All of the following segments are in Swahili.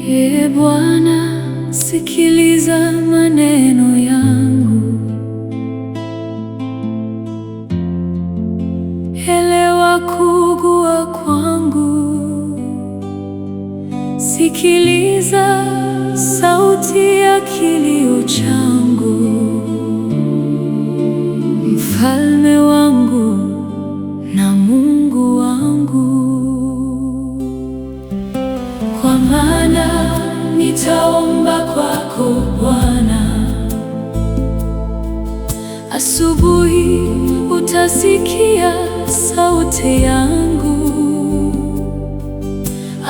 Ee Bwana, sikiliza maneno yangu, elewa kuugua kwangu. Sikiliza sauti ya kilio changu, Mfalme wangu na Mungu wangu. Kwa maana nitaomba kwako Bwana, asubuhi utasikia sauti yangu.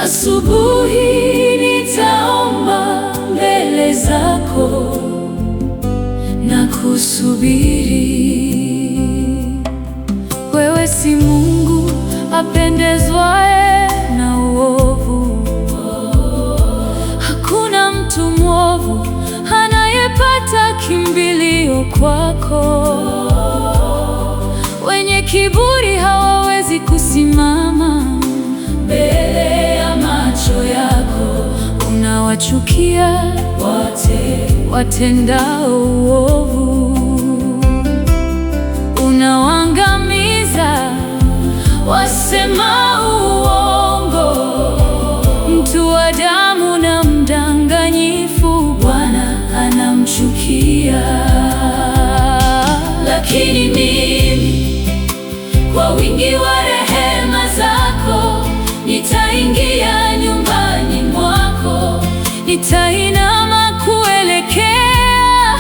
Asubuhi nitaomba mbele zako na kusubiri. Wewe si Mungu apendezwaye na uovu. Hakuna mtu mwovu anayepata kimbilio kwako. Wenye kiburi hawawezi kusimama mbele ya macho yako. Unawachukia wote watendao uovu, unawaangamiza wasemao uongo. Mtu wa damu na mdanganyifu Bwana anamchukia. Lakini mimi kwa wingi wa rehema zako nitaingia nyumbani mwako, nitainama kuelekea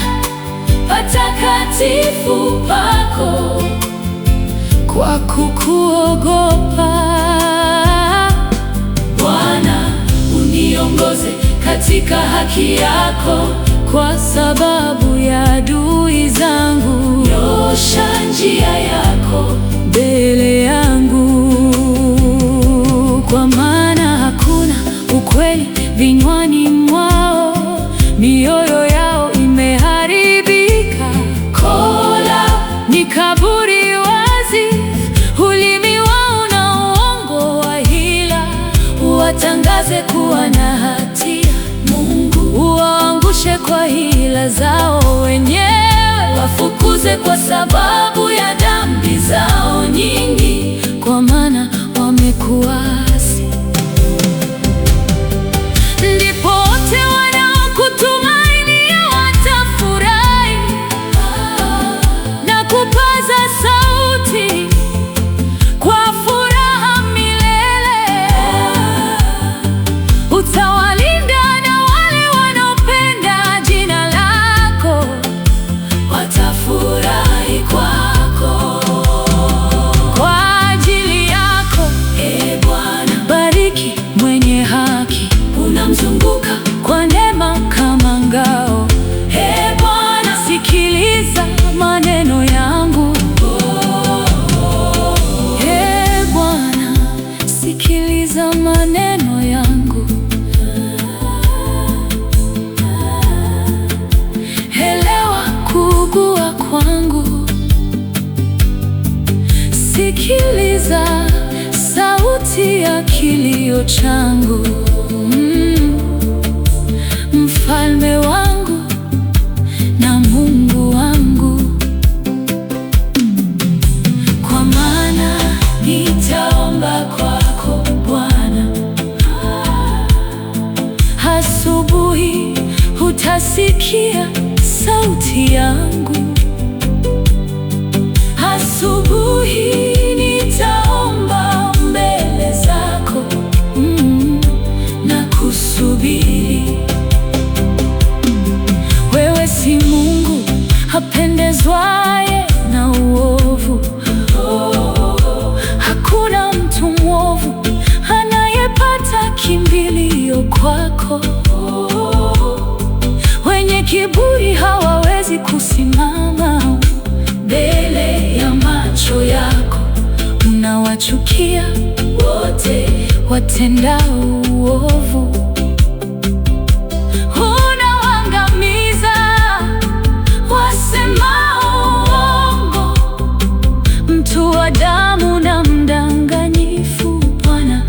patakatifu pako kwa kukuogopa. Bwana, uniongoze katika haki yako kwa sababu ya adui zangu. Nyosha njia yako mbele yangu, kwa maana hakuna ukweli vinywani mwao. Mioyo yao imeharibika, kola ni kaburi wazi. Ulimi wao na uongo wa hila, uwatangaze kuwa na hatia. Mungu, uwaangushe kwa hila zao wenyewe, wafukuze kwa sababu ya dhambi zao nyingi, kwa maana wamekuasi. Ndipo wote wanaokutumainia watafurahi na kupaza sauti kwa furaha milele. Utawalinda na wale wanaopenda jina lako watafurahi kwako. Kwa ajili yako, Ee Bwana, bariki mwenye haki, unamzunguka kwa neema kama ngao. Ee Bwana, sikiliza maneno yangu. Ee Bwana, sikiliza maneno yangu. Elewa kuugua kwangu. Sikiliza sauti ya kilio changu. Mfalme wangu na Mungu wangu. Kwa maana nitaomba kwako Bwana, asubuhi utasikia sauti yangu. Asubuhi nitaomba mbele zako na kusubiri. Wewe si Mungu apendezwaye na uovu. Hakuna mtu mwovu anayepata kimbilio kwako. Wenye kiburi hawawezi kusimama mbele ya macho yako. Unawachukia wote watendao uovu, unawaangamiza wasemao uongo. Mtu wa damu na mdanganyifu Bwana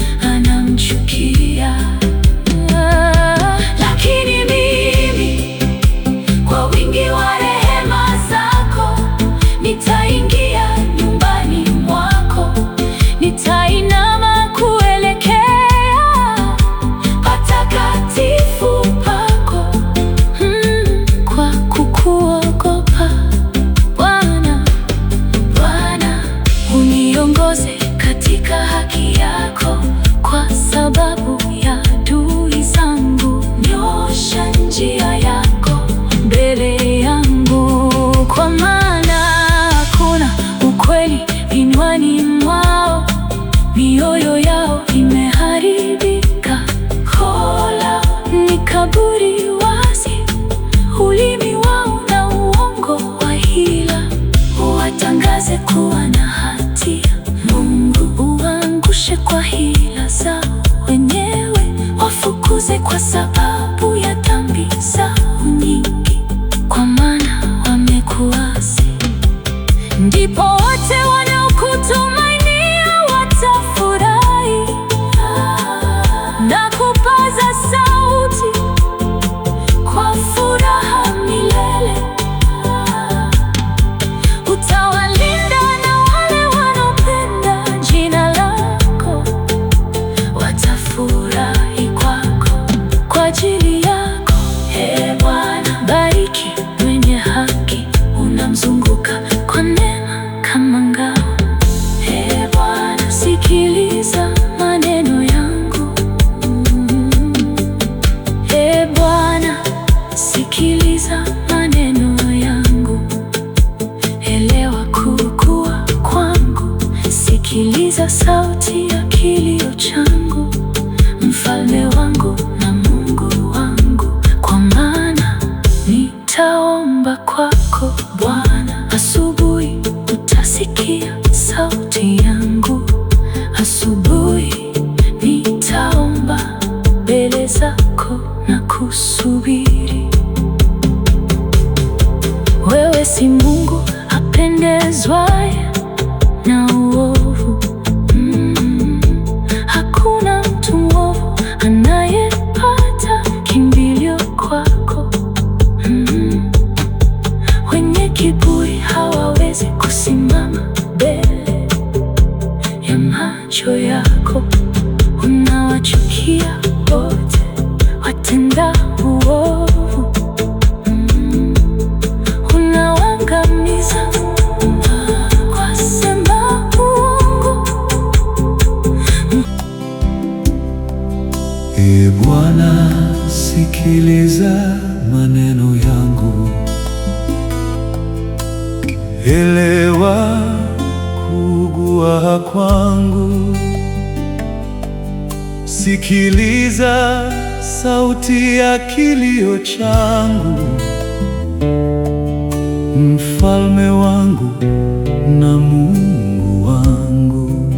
usiongoze kwa sababu ya dhambi zao nyingi, kwa maana wamekuasi. Ndipo wote wanaokutumainia watafurahi na kupaza sauti kwa furaha milele. Utawalinda na wale wanaopenda jina lako watafurahi kwako. Kwa ajili yako, Ee Bwana, bariki mwenye haki, unamzunguka kwa neema kama ngao. Ee Bwana, sikiliza maneno yangu. Ee Bwana, sikiliza maneno yangu. Elewa kukua kwangu, sikiliza sauti ya kilio changu, Mfalme wangu na Mungu wangu, kwa maana nitaomba kwako Bwana. Asubuhi utasikia sauti yangu, asubuhi nitaomba mbele zako na kusubiri. Wewe si Mungu apendezwaye na uovu. Hakuna mtu mwovu anayepata kimbilio kwako. Wenye kiburi hawawezi kusimama mbele ya macho yako. Unawachukia wote watenda uovu. Unawaangamiza wasema uongo. Ee Bwana, sikiliza maneno yangu. Elewa kuugua kwangu. Sikiliza sauti ya kilio changu, Mfalme wangu na Mungu wangu.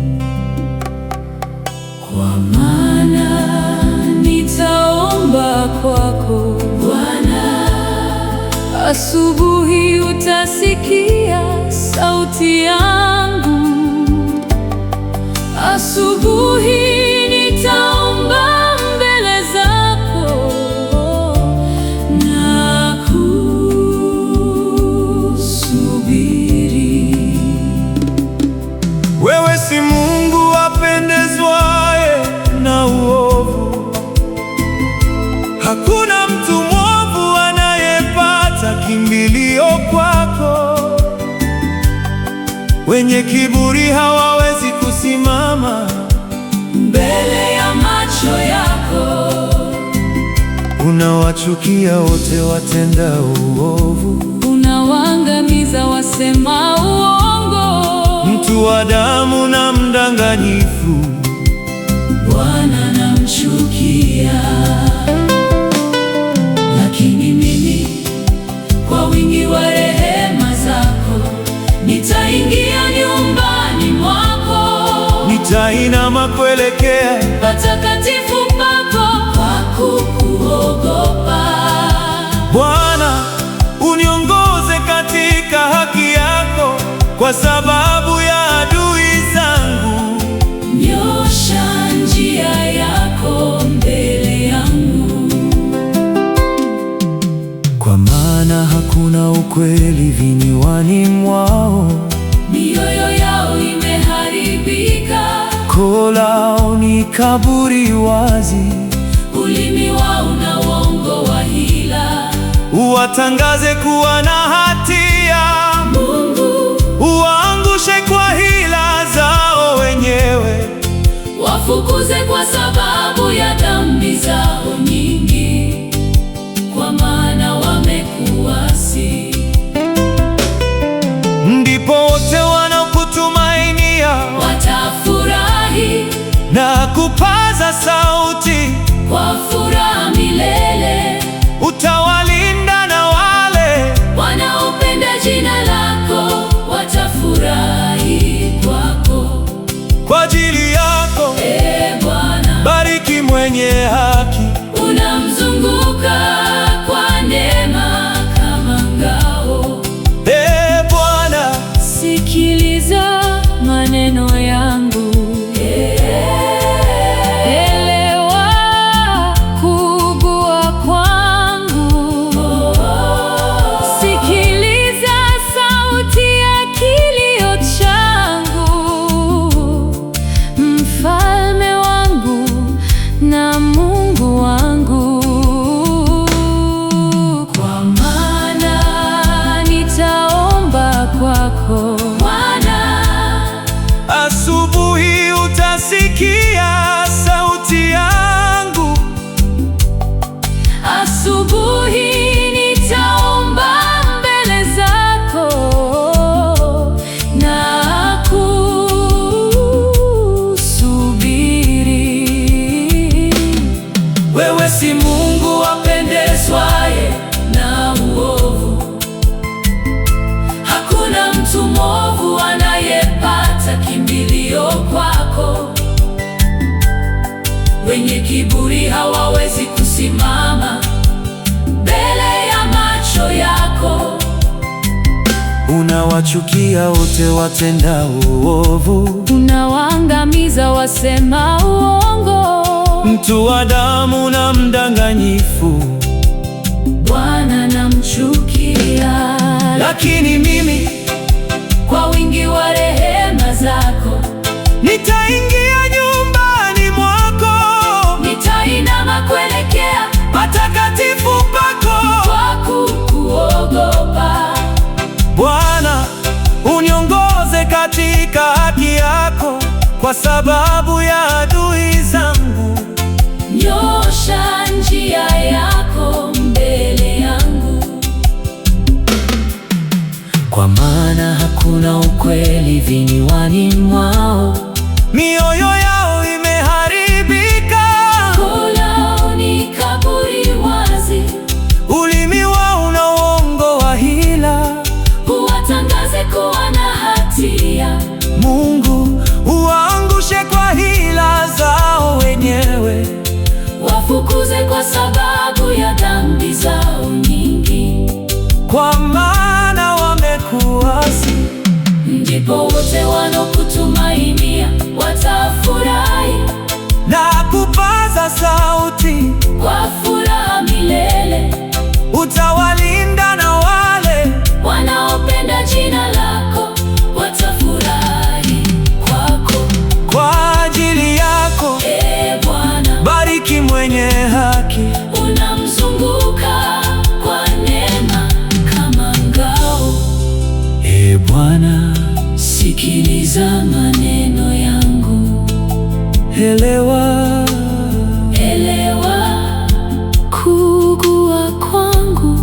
Kwa maana nitaomba kwako Bwana, asubuhi utasikia sauti yangu, asubuhi nitaomba mbele zako na kusubiri. Wewe si Mungu apendezwaye na uovu. Hakuna mtu mwovu anayepata kimbilio kwako. Wenye kiburi hawawezi kusimama mbele ya macho yako. Unawachukia wote watenda uovu. Unawaangamiza wasema uongo. Mtu wa damu na mdanganyifu, Bwana namchukia. Lakini mimi kwa wingi wa rehema zako nitaingia nyumbani mwako. nitainama kuelekea patakatifu pako kwa kukuogopa. Bwana, uniongoze katika haki yako kwa sababu ya adui zangu. Nyosha njia yako mbele yangu. Kwa maana hakuna ukweli vinywani mwao. Mioyo yao imeharibika. Koo lao ni kaburi wazi. Ulimi wao na uongo wa hila. Uwatangaze kuwa na hatia. Mungu, uwaangushe kwa hila zao wenyewe. wafukuze kwa sababu ya dhambi zao nyingi, kwa maana wamekuasi. Ndipo wote wanaokutumainia watafurahi na kupaza sauti kwa furaha milele. Utawalinda na wale wanaopenda jina lako watafurahi kwako. kwa ajili yako. Ee Bwana, bariki mwenye haki, si Mungu apendezwaye na uovu. Hakuna mtu mwovu anayepata kimbilio kwako. Wenye kiburi hawawezi kusimama mbele ya macho yako. Unawachukia wote watendao uovu, unawaangamiza wasema uongo. mtu wa damu na mdanganyifu, Bwana namchukia. lakini mimi kwa wingi wa rehema zako nitaingia nyumbani mwako, nitainama kuelekea patakatifu pako. kwa kukuogopa. Bwana, uniongoze katika haki yako, kwa sababu ya adui zangu. Nyosha njia yako mbele yangu, Kwa maana hakuna ukweli vinywani mwao, mioyo yao imeharibika. koo lao ni kaburi wazi, Ulimi wao una uongo wa hila. uwatangaze kuwa na hatia. Mungu, uwaangushe kwa hila zao wenyewe. Wafukuze kwa sababu ya dhambi zao nyingi, Kwa maana wamekuasi. ndipo wote wanaokutumainia watafurahi Na kupaza sauti, kwa furaha milele. utawalinda na wale Wanaopenda jina lako watafurahi kwako. kwa ajili yako. Ee Bwana, Bariki mwenye haki, unamzunguka kwa neema kama ngao. Ee Bwana, Sikiliza maneno yangu, elewa. elewa kuugua kwangu.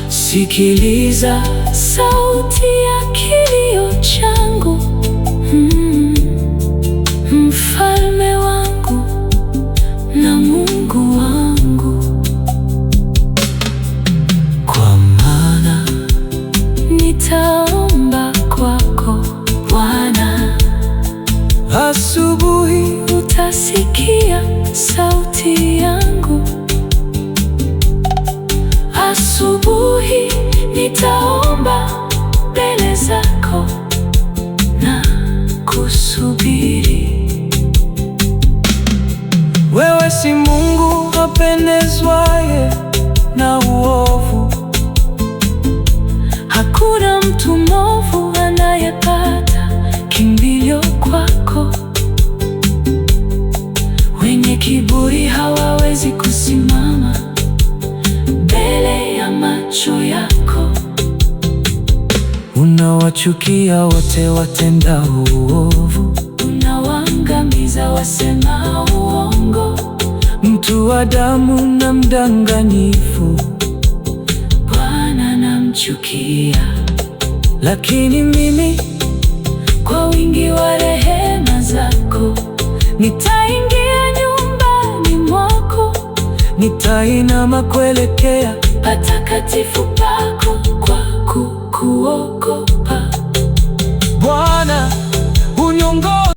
Sikiliza sauti ya kilio changu, Mfalme wangu na Mungu wangu. Kwa maana Nitaomba kwako Bwana, asubuhi utasikia sauti yangu. Asubuhi nitaomba mbele zako na kusubiri. wewe si Mungu apendezwaye na uovu. Hakuna mtu mwovu anayepata kimbilio kwako. Wenye kiburi hawawezi kusimama mbele ya macho yako. Unawachukia wote watendao uovu, Unawaangamiza wasema uongo. mtu wa damu na mdanganyifu, Bwana namchukia, lakini mimi kwa wingi wa rehema zako nitaingia nyumbani mwako, nitainama kuelekea patakatifu pako kwa kukuogopa.